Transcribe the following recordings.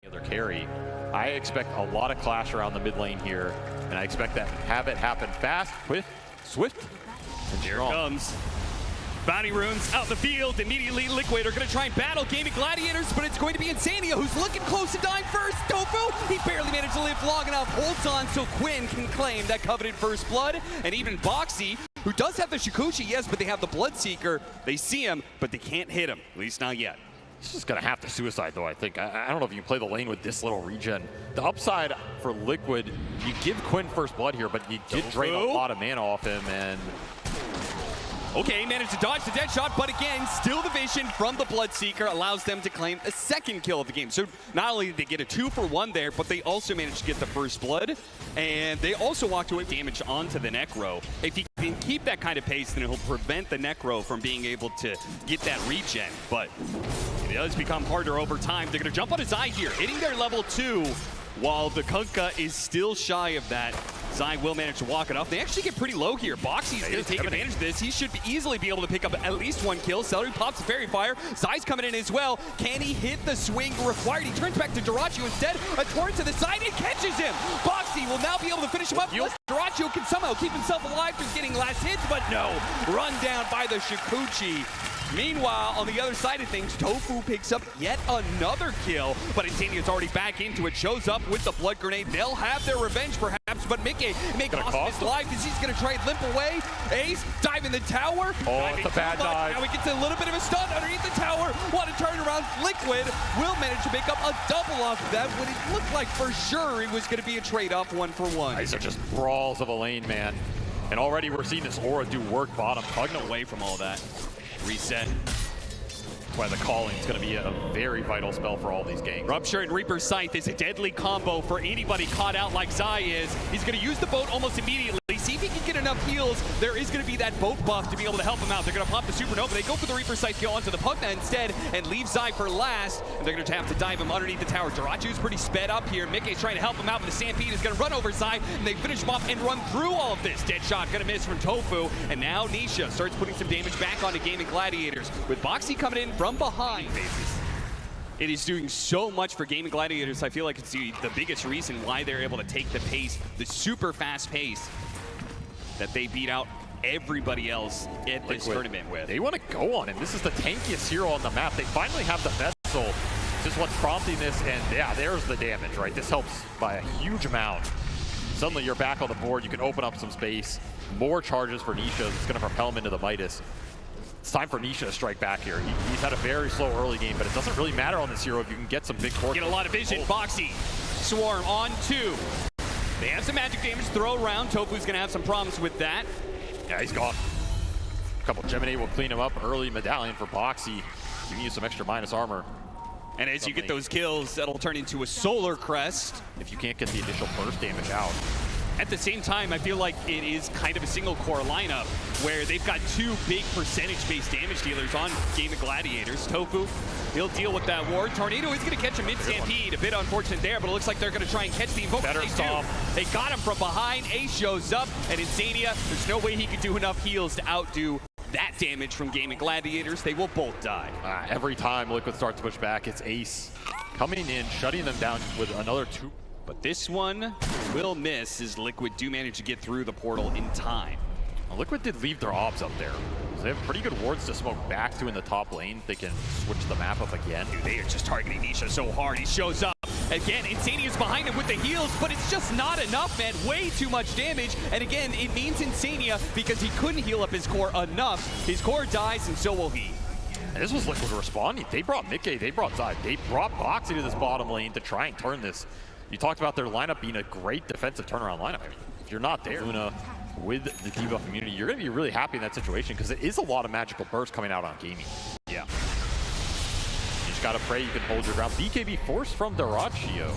Other carry. I expect a lot of clash around the mid lane here, and I expect that have it happen fast, swift, and here strong. It comes. Bounty runes out in the field. Immediately, Liquid are going to try and battle Gaming Gladiators, but it's going to be Insania who's looking close to dying first. Tofu, he barely managed to live long enough. Holds on so Quinn can claim that coveted first blood. And even Boxy, who does have the Shikuchi, yes, but they have the Bloodseeker. They see him, but they can't hit him, at least not yet. He's just going to have to suicide, though, I think. I don't know if you can play the lane with this little regen. The upside for Liquid, you give Quinn first blood here, but you did drain a lot of mana off him, and... Okay, managed to dodge the dead shot, but again, still the vision from the Bloodseeker allows them to claim a second kill of the game. So not only did they get a 2-for-1 there, but they also managed to get the first blood, and they also walked away with damage onto the Necro. If he can keep that kind of pace, then he'll prevent the Necro from being able to get that regen, but it does become harder over time. They're going to jump on his eye here, hitting their level 2, while the Kunkka is still shy of that. Zai will manage to walk it off. They actually get pretty low here. Boxy's going to take advantage of this. He should easily be able to pick up at least one kill. Celery pops the Fairy Fire. Zai's coming in as well. Can he hit the swing required? He turns back to Dyrachyo instead. A torrent to the side and catches him. Boxy will now be able to finish him up. Dyrachyo can somehow keep himself alive through getting last hits, but no. Run down by the Shikuchi. Meanwhile, on the other side of things, Tofu picks up yet another kill, but Insania's already back into it, shows up with the blood grenade. They'll have their revenge perhaps, but Mickey may cost his life because he's going to try and limp away. Ace, dive in the tower. Oh, it's a bad dive. Now he gets a little bit of a stun underneath the tower. What a turnaround. Liquid will manage to pick up a double off of that when it looked like for sure it was going to be a trade-off 1-for-1. These are just brawls of a lane, man. And already we're seeing this aura do work bottom. Tugging away from all that. Reset. That's why the calling is going to be a very vital spell for all these gangs. Rupture and Reaper's Scythe is a deadly combo for anybody caught out like Zai is. He's going to use the boat almost immediately. See if he can get enough heals. There is going to be that boat buff to be able to help him out. They're going to pop the Supernova. They go for the Reaper's Scythe kill onto the Pugna instead and leave Zai for last. And they're going to have to dive him underneath the tower. Dyrachyo's pretty sped up here. Mickey's trying to help him out, but the Stampede is going to run over Zai, and they finish him off and run through all of this. Dead shot going to miss from Tofu, and now Nisha starts putting some damage back onto Gaming Gladiators with Boxy coming in from behind. It is doing so much for Gaming Gladiators. I feel like it's the biggest reason why they're able to take the pace, the super fast pace that they beat out everybody else at this tournament with. They want to go on him. This is the tankiest hero on the map. They finally have the vessel. Just what's prompting this, and yeah, there's the damage, right? This helps by a huge amount. Suddenly you're back on the board. You can open up some space. More charges for Nisha. It's going to propel him into the Midas. It's time for Nisha to strike back here. He's had a very slow early game, but it doesn't really matter on this hero if you can get some big core. Get a lot of vision. Boxy. Swarm on 2. They have some magic damage to throw around. Tofu's going to have some problems with that. Yeah, he's gone. A couple Gemini will clean him up. Early medallion for Boxy, giving you some extra minus armor. And as you get those kills, that'll turn into a Solar Crest. If you can't get the initial burst damage out. At the same time, I feel like it is kind of a single core lineup where they've got 2 big percentage-based damage dealers on Gaming Gladiators. Tofu, he'll deal with that ward. Tornado is going to catch a mid-stampede. A bit unfortunate there, but it looks like they're going to try and catch the Invoker. Better stop. They got him from behind. Ace shows up, and Insania, there's no way he can do enough heals to outdo that damage from Gaming Gladiators. They will both die. Every time Liquid starts to push back, it's Ace coming in, shutting them down with another 2. But this one will miss as Liquid do manage to get through the portal in time. Well, Liquid did leave their obs up there. So they have pretty good wards to smoke back to in the top lane. They can switch the map up again. Dude, they are just targeting Nisha so hard. He shows up. Again, Insania's behind him with the heals, but it's just not enough, man. Way too much damage. And again, it means Insania, because he couldn't heal up his core enough. His core dies, and so will he. And this was Liquid responding. They brought Mickey, they brought Zai, they brought Boxy to this bottom lane to try and turn this. You talked about their lineup being a great defensive turnaround lineup. I mean, if you're not there, Luna with the debuff immunity, you're going to be really happy in that situation because it is a lot of magical bursts coming out on gaming. Yeah. You just got to pray you can hold your ground. BKB force from Dyrachyo.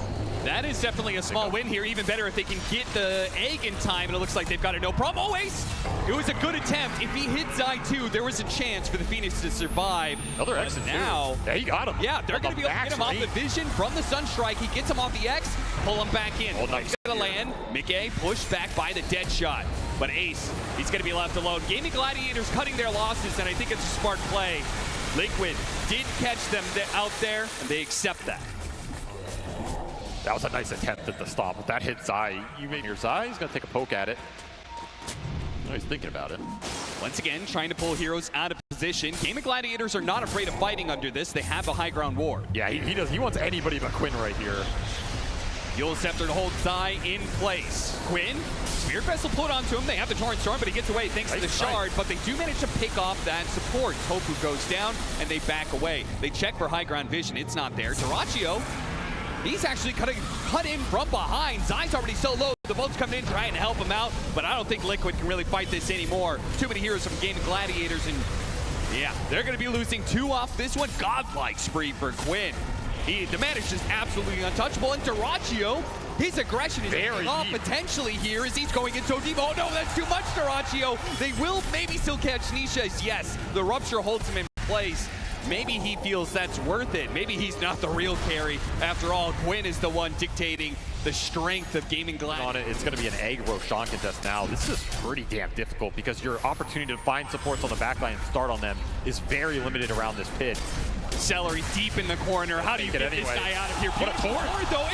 That is definitely a small win here. Even better if they can get the egg in time, and it looks like they've got it no problem. Oh, Ace! It was a good attempt. If he hit Zai too, there was a chance for the Phoenix to survive. Another X now. Yeah, he got him. Yeah, they're going to be able to get him off the vision from the Sunstrike. He gets him off the X, pull him back in. Oh, nice. He's going to land. Mickey pushed back by the dead shot. But Ace, he's going to be left alone. Gaming Gladiators cutting their losses, and I think it's a smart play. Liquid did catch them out there, and they accept that. That was a nice attempt at the stop. If that hits Zai, you made your Zai. He's gonna take a poke at it. Oh, he's thinking about it. Once again, trying to pull heroes out of position. Gaming Gladiators are not afraid of fighting under this. They have a high ground ward. Yeah, he does. He wants anybody but Quinn right here. Yule Scepter to hold Zai in place. Quinn, Spirit Vessel put onto him. They have the Torrent Storm, but he gets away thanks to the shard. But they do manage to pick off that support. Tofu goes down, and they back away. They check for high ground vision. It's not there. Dyrachyo, he's actually cut in from behind. Zai's already so low. The boat's coming in trying to help him out, but I don't think Liquid can really fight this anymore. Too many heroes from Gaming Gladiators, and yeah, they're going to be losing 2 off this one. Godlike spree for Quinn. The man is just absolutely untouchable, and Dyrachyo, his aggression is paying off potentially here as he's going in so deep. Oh no, that's too much, Dyrachyo. They will maybe still catch Nisha. Yes, the Rupture holds him in place. Maybe he feels that's worth it. Maybe he's not the real carry. After all, Quinn is the one dictating the strength of Gaming Gladiators. It's going to be an egg Roshan contest now. This is pretty damn difficult because your opportunity to find supports on the backline and start on them is very limited around this pit. Celery deep in the corner. How do you get this guy out of here? What a torrent, though.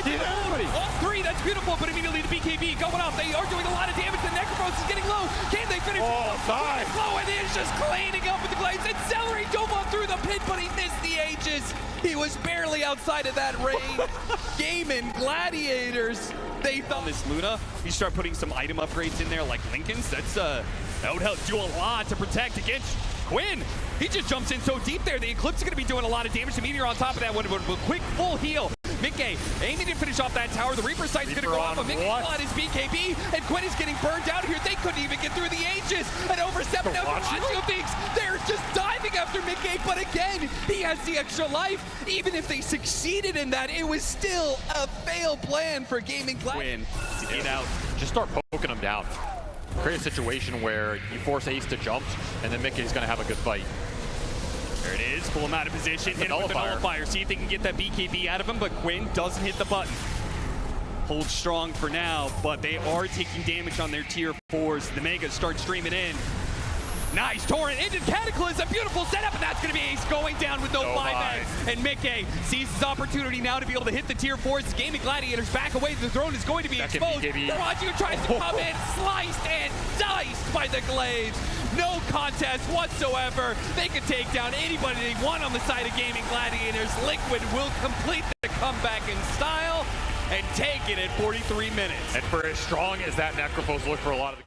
All 3, that's beautiful, but immediately the BKB going up. They are doing a lot of damage. The Necrophos is getting low. Can they finish? Zai. Low, and is just cleaning up with the glades. And Celery dove on through the pit, but he missed the Aegis. He was barely outside of that range. Gaming Gladiators. They thought this Luna, you start putting some item upgrades in there like Lincoln's. That would help do a lot to protect against Quinn. He just jumps in so deep there. The Eclipse is going to be doing a lot of damage. The Meteor on top of that one, a quick full heal. Mickey aiming to finish off that tower. The Reaper sight's going to go off, but Mickey on his BKB, and Quinn is getting burned out here. They couldn't even get through the Aegis. And over 7 now, Dyrachyo thinks they're just diving after Mickey, but again, he has the extra life. Even if they succeeded in that, it was still a failed plan for Gaming Gladiators. Quinn to get out. Just start poking him down. Create a situation where you force Ace to jump, and then Mickey's going to have a good fight. There it is. Pull him out of position. Hit him with the nullifier. See if they can get that BKB out of him, but Quinn doesn't hit the button. Hold strong for now, but they are taking damage on their tier 4s. The Megas start streaming in. Nice Torrent into Cataclysm. A beautiful setup, and that's going to be Ace going down with no buyback. And Mickey sees his opportunity now to be able to hit the tier 4s. Gaming Gladiators back away. The throne is going to be exposed. Dyrachyo tries to come in, sliced and diced by the Glaives. No contest whatsoever. They can take down anybody they want on the side of Gaming Gladiators. Liquid will complete the comeback in style and take it at 43 minutes. And for as strong as that Necrophos looked for a lot of the